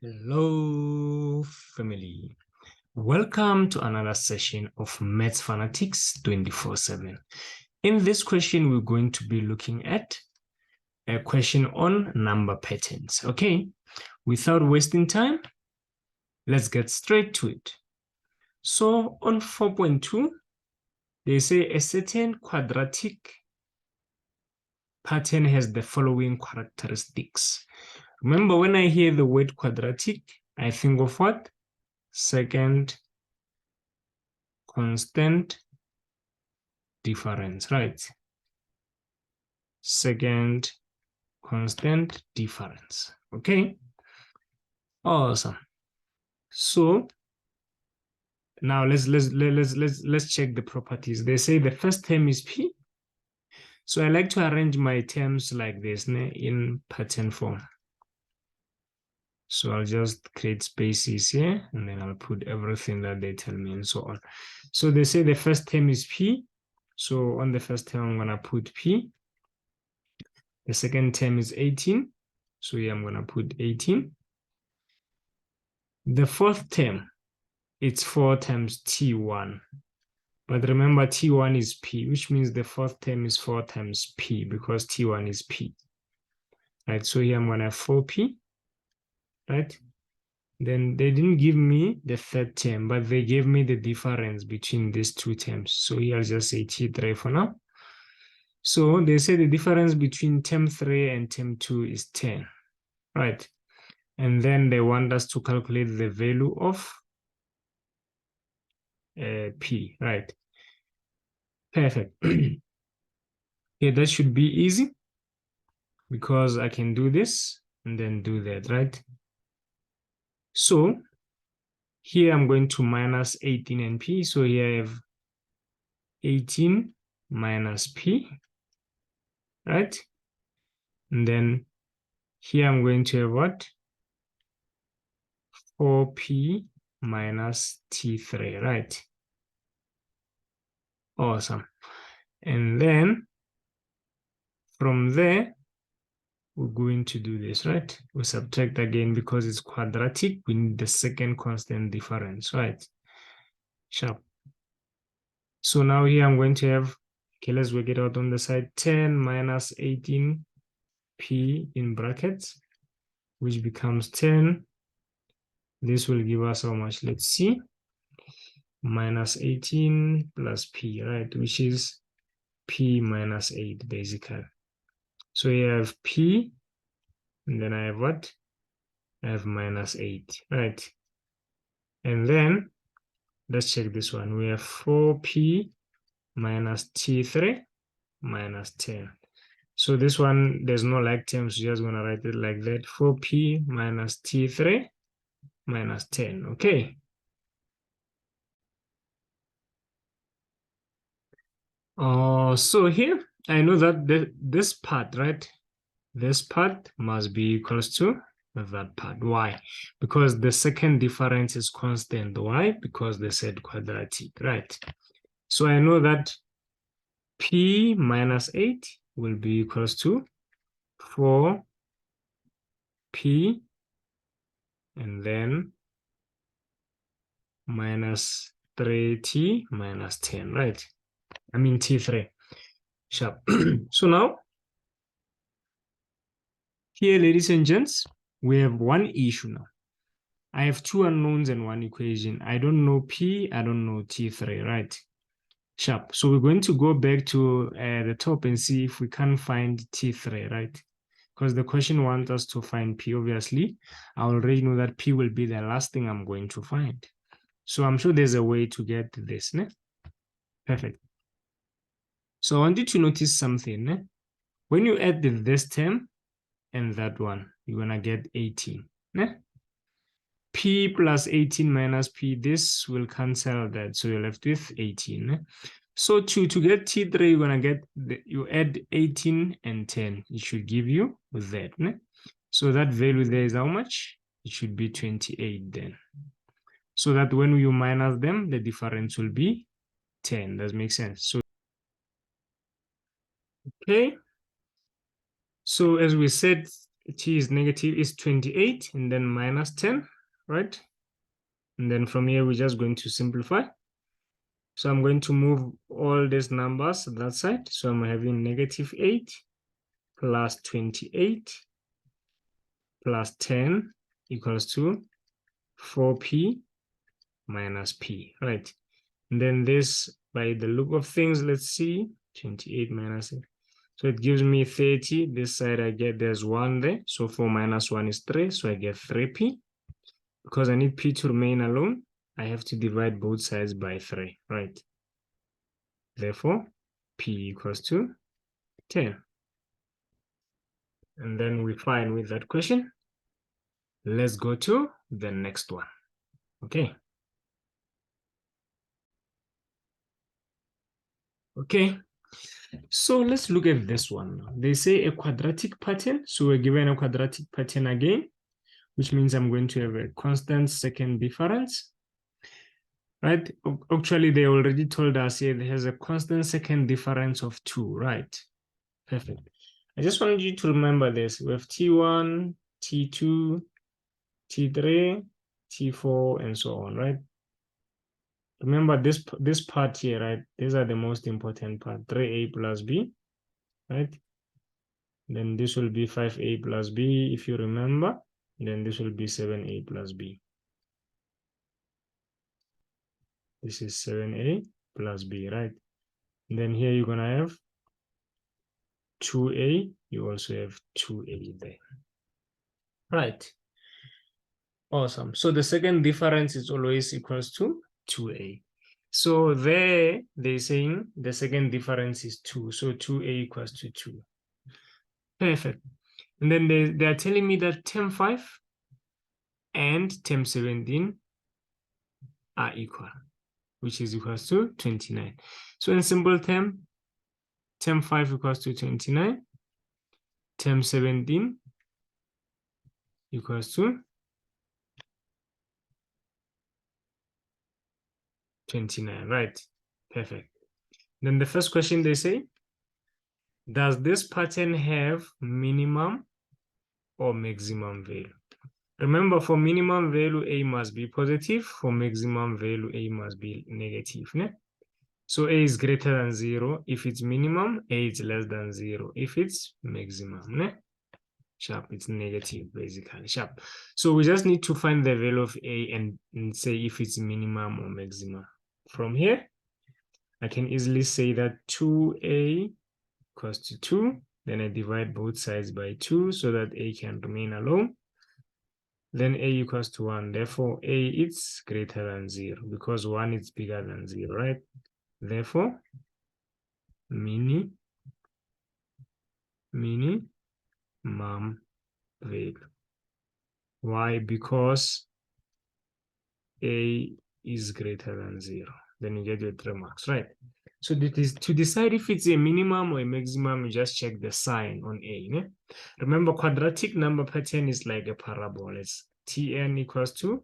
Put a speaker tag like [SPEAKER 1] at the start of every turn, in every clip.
[SPEAKER 1] Hello, family. Welcome to another session of Maths Fanatics 24/7. In this question, we're going to be looking at a question on number patterns. Okay, without wasting time, let's get straight to it. So on 4.2, they say a certain quadratic pattern has the following characteristics. Remember, when I hear the word quadratic, I think of what? Second constant difference, right? Second constant difference. Okay, awesome. So now let's check the properties. They say the first term is p. So I like to arrange my terms like this in pattern form. So I'll just create spaces here, and then I'll put everything that they tell me and so on. So they say the first term is p. So on the first term, I'm gonna put p. The second term is 18. So here I'm gonna put 18. The fourth term, it's 4 times T1. But remember, T1 is P, which means the fourth term is 4 times P because T1 is P. Right, so here I'm going to have 4P, right? Then they didn't give me the third term, but they gave me the difference between these two terms. So here I'll just say T3 for now. So they say the difference between term 3 and term 2 is 10, right? And then they want us to calculate the value of P, right? Perfect. Yeah, that should be easy because I can do this and then do that, right? So here I'm going to minus 18 and P. So here I have 18 minus P, right? And then here I'm going to have what? 4P minus T3, right? Awesome. And then from there, we're going to do this, right? We subtract again because it's quadratic. We need the second constant difference, right? Sharp. So now here I'm going to have, okay, let's work it out on the side, 10 minus 18p in brackets, which becomes 10. This will give us how much? Let's see. Minus 18 plus p, right? Which is p minus 8, basically. So here I have p, and then I have what? I have minus 8, right? And then let's check this one. We have 4p minus t3 minus 10. So this one, there's no like terms. You're just going to write it like that. 4p minus t3 minus 10. Okay. So here, I know that this part, right? This part must be equals to that part. Why? Because the second difference is constant. Why? Because they said quadratic, right? So I know that p minus 8 will be equals to 4p and then minus 3t minus 10, right? I mean T3, sharp. So now, here, ladies and gents, we have one issue now. I have two unknowns and one equation. I don't know P, I don't know T3, right? Sharp. So we're going to go back to the top and see if we can find T3, right? Because the question wants us to find P, obviously. I already know that P will be the last thing I'm going to find. So I'm sure there's a way to get this. Ne? Perfect. So I want you to notice something. Ne? When you add this term and that one, you're going to get 18. Ne? P plus 18 minus P, this will cancel that. So you're left with 18. Ne? So to get T3, you're going to get, you add 18 and 10. It should give you that. Ne? So that value there is how much? It should be 28 then. So that when you minus them, the difference will be 10. Does make sense? So, okay. So as we said t is negative is 28 and then minus 10, right? And then from here, we're just going to simplify. So I'm going to move all these numbers to that side. So I'm having negative 8 plus 28 plus 10 equals to 4p minus p, right? And then this, by the look of things, let's see, 28 minus 8. So it gives me 30. This side I get there's 1 there. So 4 minus 1 is 3. So I get 3p. Because I need p to remain alone, I have to divide both sides by 3, right? Therefore, p equals to 10. And then we're fine with that question. Let's go to the next one. Okay. Okay. So let's look at this one. They say a quadratic pattern. So we're given a quadratic pattern again, which means I'm going to have a constant second difference. Right? Actually, they already told us here there has a constant second difference of 2, right? Perfect. I just wanted you to remember this. We have T1, T2, T3, T4, and so on, right? Remember this part here, right? These are the most important part. 3a plus b, right? Then this will be 5a plus b, if you remember. Then this will be 7a plus b. This is 7a plus b, right? And then here you're going to have 2a. You also have 2a there. Right. Awesome. So the second difference is always equals to 2a. So there, they're saying the second difference is 2. So 2a equals to 2. Perfect. And then they are telling me that term 5 and term 17 are equal, which is equals to 29. So in simple term 5 equals to 29. Term 17 equals to 29, right? Perfect. Then the first question they say, does this pattern have minimum or maximum value? Remember, for minimum value, A must be positive. For maximum value, A must be negative. Ne? So A is greater than 0. If it's minimum, A is less than 0. If it's maximum, ne? Sharp, it's negative, basically. Sharp. So we just need to find the value of A and say if it's minimum or maximum. From here, I can easily say that 2A equals to 2. Then I divide both sides by 2 so that A can remain alone. Then A equals to 1. Therefore, A is greater than 0 because 1 is bigger than 0, right? Therefore, minimum value. Why? Because A is greater than 0. Then you get your 3 marks, right? So to decide if it's a minimum or a maximum, you just check the sign on A. Ne? Remember, quadratic number pattern is like a parabola. It's Tn equals to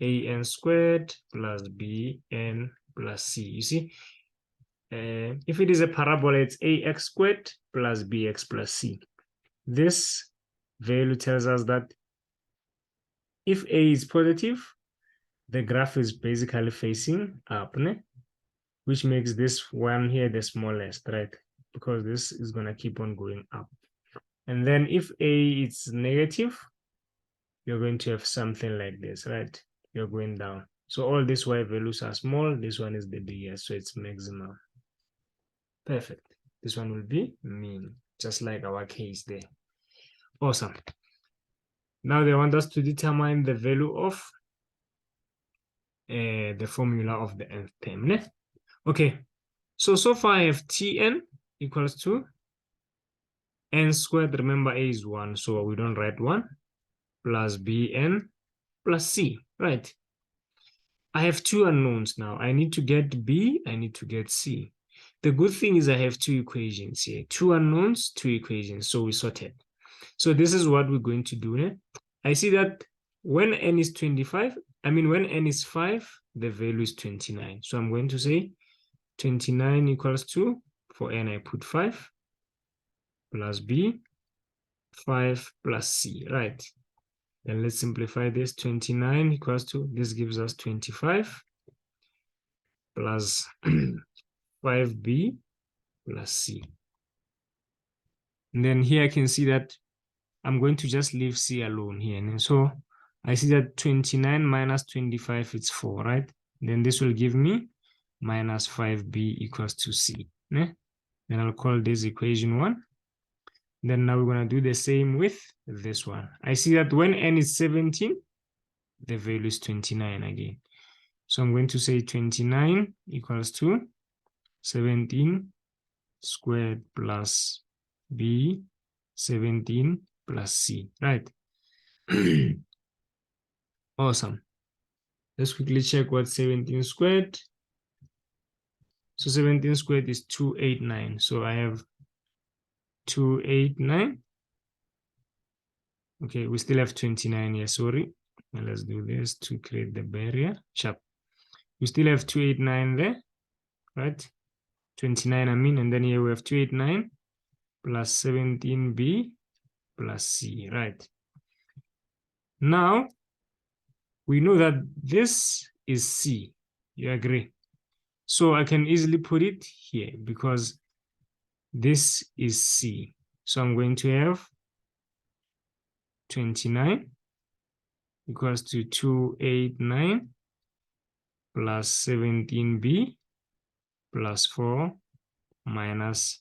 [SPEAKER 1] an squared plus bn plus c. You see, if it is a parabola, it's ax squared plus bx plus c. This value tells us that if a is positive, the graph is basically facing up, né? Which makes this one here the smallest, right? Because this is going to keep on going up. And then if a is negative, you're going to have something like this, right? You're going down. So all these y values are small. This one is the biggest, so it's maximum. Perfect. This one will be mean, just like our case there. Awesome. Now they want us to determine the value of the formula of the nth term. Ne? Okay, so far I have Tn equals to n squared. Remember, a is 1, so we don't write 1, plus bn plus c, right? I have two unknowns now. I need to get b, I need to get c. The good thing is I have two equations here, two unknowns, two equations, so we sorted. So this is what we're going to do. Ne? I see that when n is 25, when n is 5, the value is 29. So I'm going to say 29 equals to, for n I put 5, plus b 5 plus C, right? Then let's simplify this. 29 equals to, this gives us 25 plus 5B plus C. And then here I can see that I'm going to just leave C alone here. And so I see that 29 minus 25 is 4, right? Then this will give me minus 5B equals to C. Then I'll call this equation 1. Then now we're going to do the same with this one. I see that when n is 17, the value is 29 again. So I'm going to say 29 equals to 17 squared plus B 17 plus C, right? Awesome. Let's quickly check what 17 squared. So 17 squared is 289. So I have 289. Okay, we still have 29 here, sorry. Now let's do this to create the barrier. Sharp. We still have 289 there, right? 29, I mean, and then here we have 289 plus 17B plus C, right? Now, we know that this is C. You agree? So I can easily put it here because this is C. So I'm going to have 29 equals to 289 plus 17B plus 4 minus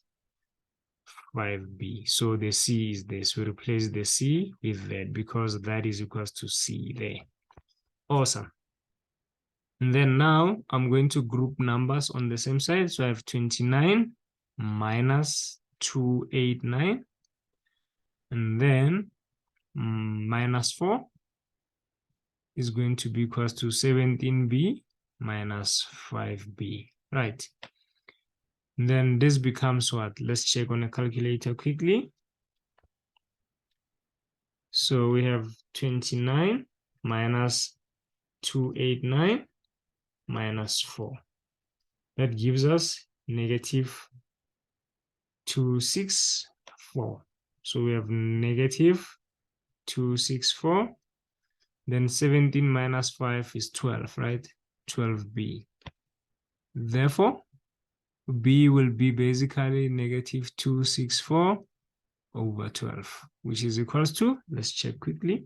[SPEAKER 1] 5B. So the C is this. We replace the C with that because that is equals to C there. Awesome. And then now I'm going to group numbers on the same side. So I have 29 minus 289 and then minus 4 is going to be equals to 17B minus 5B, right? And then this becomes what? Let's check on a calculator quickly. So we have 29 minus 289 minus 4. That gives us negative 264. So we have negative 264. Then 17 minus 5 is 12, right? 12B. Therefore, B will be basically negative 264 over 12, which is equals to, let's check quickly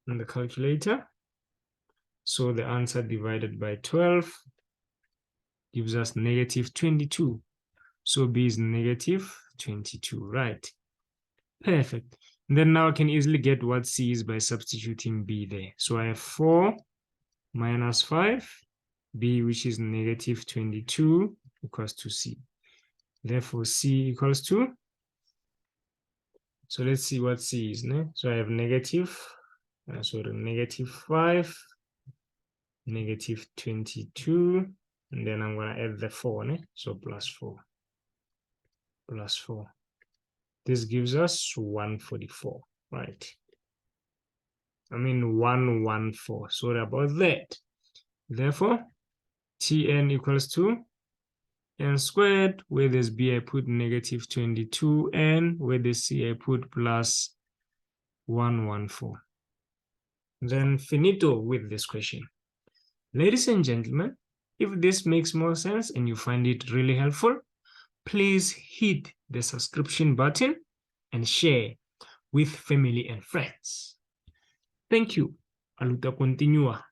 [SPEAKER 1] on the calculator. So the answer divided by 12 gives us negative 22. So B is negative 22, right? Perfect. And then now I can easily get what C is by substituting B there. So I have 4 minus 5, B, which is negative 22, equals to C. Therefore, C equals to, so let's see what C is. No? So I have negative 5, negative 22, and then I'm going to add the 4. No? So plus 4. Plus 4. This gives us 144, right? I mean 114. Sorry about that. Therefore, Tn equals to n squared, where there's b I put negative 22, and where there's c I put plus 114. Then finito with this question. Ladies and gentlemen, if this makes more sense and you find it really helpful, please hit the subscription button and share with family and friends. Thank you. Aluta continua.